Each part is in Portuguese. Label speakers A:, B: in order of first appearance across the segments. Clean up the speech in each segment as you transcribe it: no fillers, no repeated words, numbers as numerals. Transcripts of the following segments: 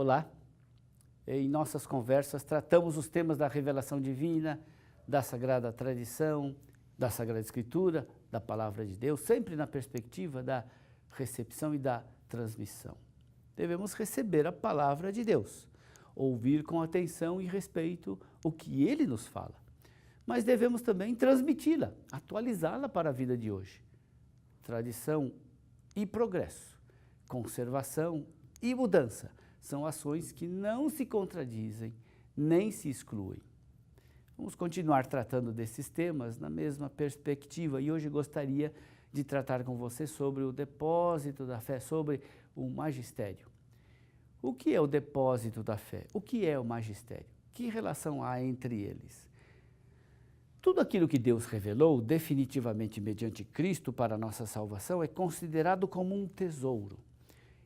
A: Olá, em nossas conversas tratamos os temas da revelação divina, da Sagrada Tradição, da Sagrada Escritura, da Palavra de Deus, sempre na perspectiva da recepção e da transmissão. Devemos receber a Palavra de Deus, ouvir com atenção e respeito o que Ele nos fala, mas devemos também transmiti-la, atualizá-la para a vida de hoje. Tradição e progresso, conservação e mudança são ações que não se contradizem nem se excluem. Vamos continuar tratando desses temas na mesma perspectiva e hoje gostaria de tratar com você sobre o depósito da fé, sobre o magistério. O que é o depósito da fé? O que é o magistério? Que relação há entre eles? Tudo aquilo que Deus revelou definitivamente mediante Cristo para a nossa salvação é considerado como um tesouro.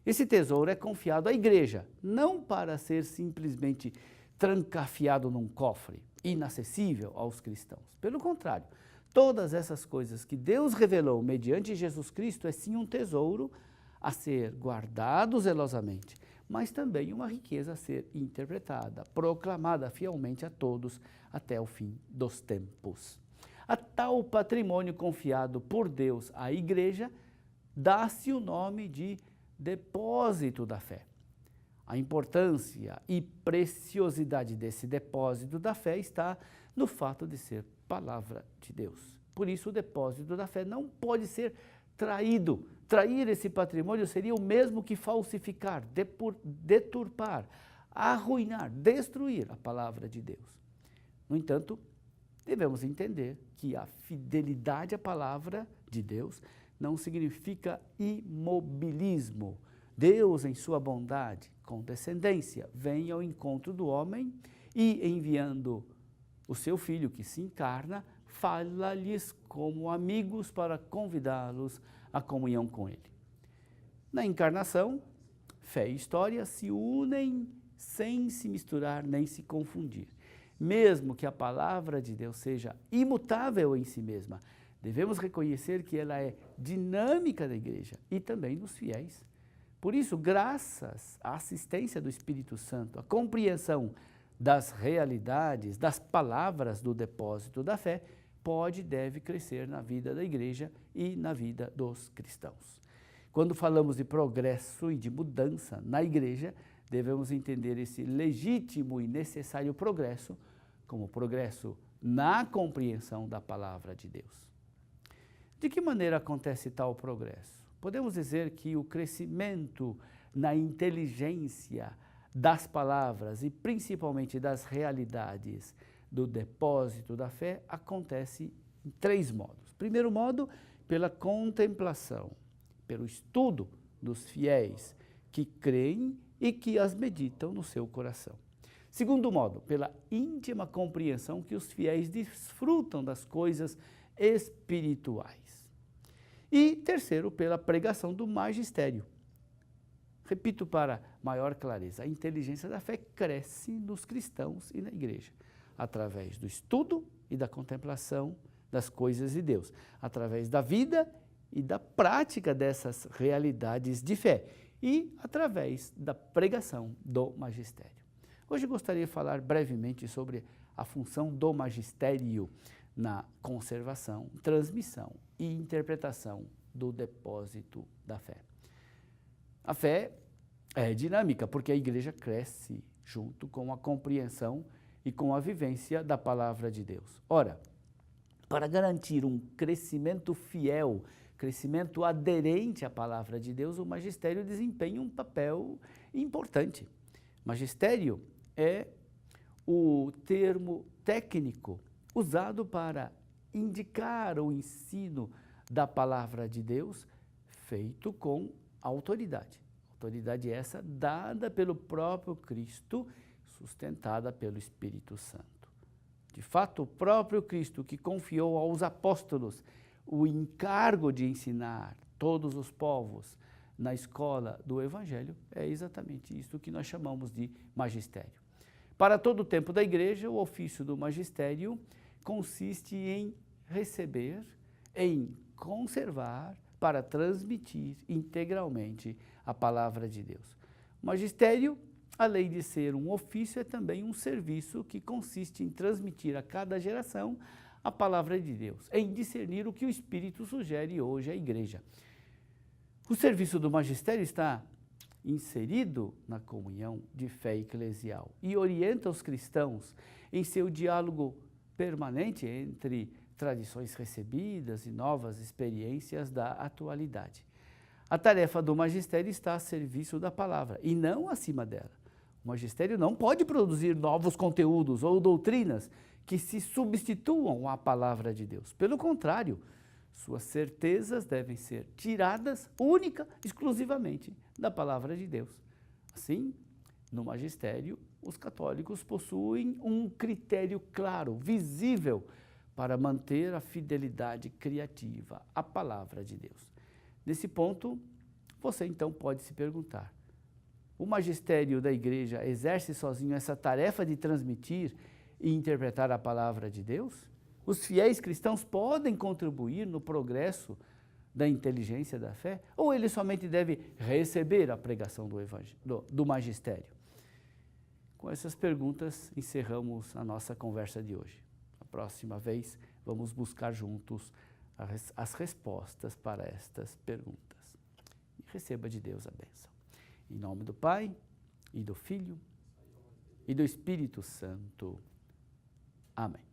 A: Esse tesouro é confiado à igreja, não para ser simplesmente trancafiado num cofre, inacessível aos cristãos. Pelo contrário, todas essas coisas que Deus revelou mediante Jesus Cristo é sim um tesouro a ser guardado zelosamente, mas também uma riqueza a ser interpretada, proclamada fielmente a todos até o fim dos tempos. A tal patrimônio confiado por Deus à igreja dá-se o nome de depósito da fé. A importância e preciosidade desse depósito da fé está no fato de ser palavra de Deus. Por isso, o depósito da fé não pode ser traído. Trair esse patrimônio seria o mesmo que falsificar, deturpar, arruinar, destruir a palavra de Deus. No entanto, devemos entender que a fidelidade à palavra de Deus não significa imobilismo. Deus, em sua bondade, condescendência, vem ao encontro do homem e, enviando o seu Filho que se encarna, fala-lhes como amigos para convidá-los à comunhão com Ele. Na encarnação, fé e história se unem sem se misturar nem se confundir. Mesmo que a palavra de Deus seja imutável em si mesma, devemos reconhecer que ela é dinâmica da igreja e também dos fiéis. Por isso, graças à assistência do Espírito Santo, à compreensão das realidades, das palavras do depósito da fé, pode e deve crescer na vida da igreja e na vida dos cristãos. Quando falamos de progresso e de mudança na igreja, devemos entender esse legítimo e necessário progresso como progresso na compreensão da palavra de Deus. De que maneira acontece tal progresso? Podemos dizer que o crescimento na inteligência das palavras e principalmente das realidades do depósito da fé acontece em três modos. Primeiro modo, pela contemplação, pelo estudo dos fiéis que creem e que as meditam no seu coração. Segundo modo, pela íntima compreensão que os fiéis desfrutam das coisas espirituais. E terceiro, pela pregação do magistério. Repito para maior clareza, a inteligência da fé cresce nos cristãos e na igreja, através do estudo e da contemplação das coisas de Deus, através da vida e da prática dessas realidades de fé e através da pregação do magistério. Hoje gostaria de falar brevemente sobre a função do magistério na conservação, transmissão e interpretação do depósito da fé. A fé é dinâmica porque a igreja cresce junto com a compreensão e com a vivência da palavra de Deus. Ora, para garantir um crescimento fiel, crescimento aderente à palavra de Deus, o magistério desempenha um papel importante. Magistério é o termo técnico usado para indicar o ensino da palavra de Deus feito com autoridade. Autoridade essa dada pelo próprio Cristo, sustentada pelo Espírito Santo. De fato, o próprio Cristo que confiou aos apóstolos o encargo de ensinar todos os povos na escola do Evangelho, é exatamente isso que nós chamamos de magistério. Para todo o tempo da igreja, o ofício do magistério consiste em receber, em conservar, para transmitir integralmente a palavra de Deus. O magistério além de ser um ofício, é também um serviço que consiste em transmitir a cada geração a palavra de Deus, em discernir o que o Espírito sugere hoje à igreja. O serviço do magistério está inserido na comunhão de fé eclesial e orienta os cristãos em seu diálogo permanente entre tradições recebidas e novas experiências da atualidade. A tarefa do magistério está a serviço da palavra e não acima dela. O magistério não pode produzir novos conteúdos ou doutrinas que se substituam à palavra de Deus. Pelo contrário, suas certezas devem ser tiradas única, exclusivamente da palavra de Deus. Assim, no magistério, os católicos possuem um critério claro, visível, para manter a fidelidade criativa à palavra de Deus. Nesse ponto, você então pode se perguntar: o magistério da igreja exerce sozinho essa tarefa de transmitir e interpretar a palavra de Deus? Os fiéis cristãos podem contribuir no progresso da inteligência da fé? Ou ele somente deve receber a pregação do magistério? Com essas perguntas, encerramos a nossa conversa de hoje. A próxima vez, vamos buscar juntos as respostas para estas perguntas. E receba de Deus a bênção. Em nome do Pai, e do Filho, e do Espírito Santo. Amém.